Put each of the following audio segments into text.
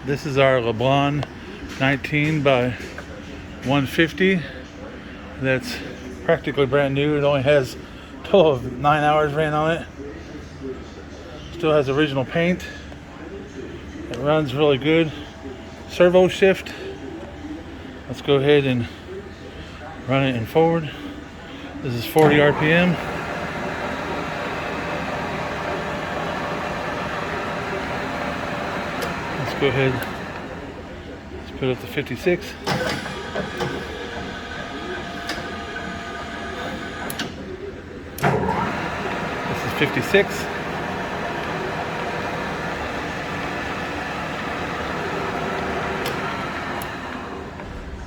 This is our LeBlond 19 by 150. That's practically brand new. It only has a total of 9 hours ran on it. Still has original paint. It runs really good. Servo shift. Let's go ahead and run it in forward. This is 40 RPM. Let's go ahead. Let's put it up to 56. This is 56.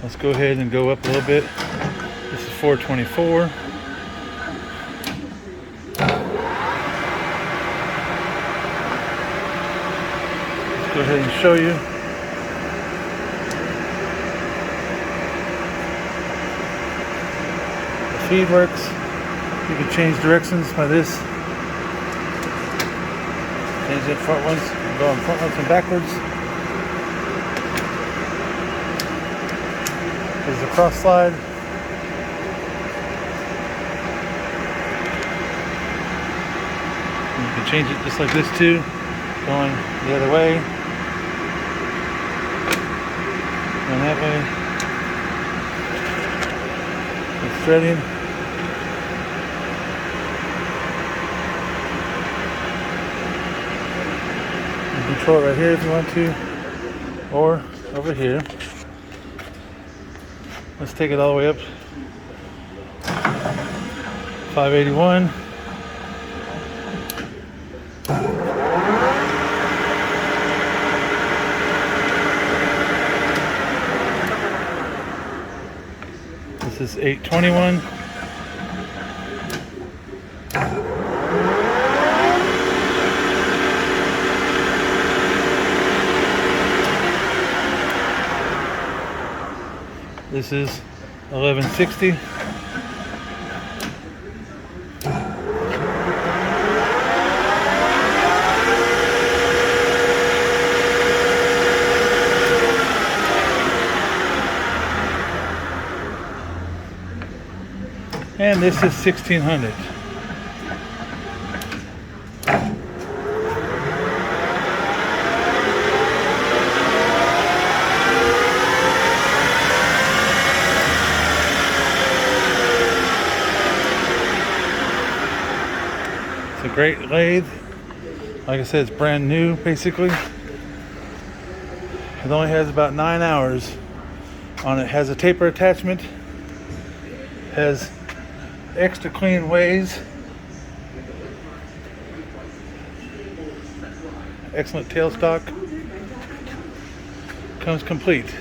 Let's go ahead and go up a little bit. This is 424. Let's go ahead and show you. The feed works. You can change directions by this. Change it front ones, go on front ones and backwards. There's a cross slide. You can change it just like this too, going the other way, going that way. It's threading. You can control it right here if you want to, or over here. Let's take it all the way up. 581. This is 821. This is 1160. And this is 1600. It's a great lathe. Like I said, it's brand new basically. It only has about 9 hours on it. Has a taper attachment. Has extra clean ways. Excellent tailstock. Comes complete.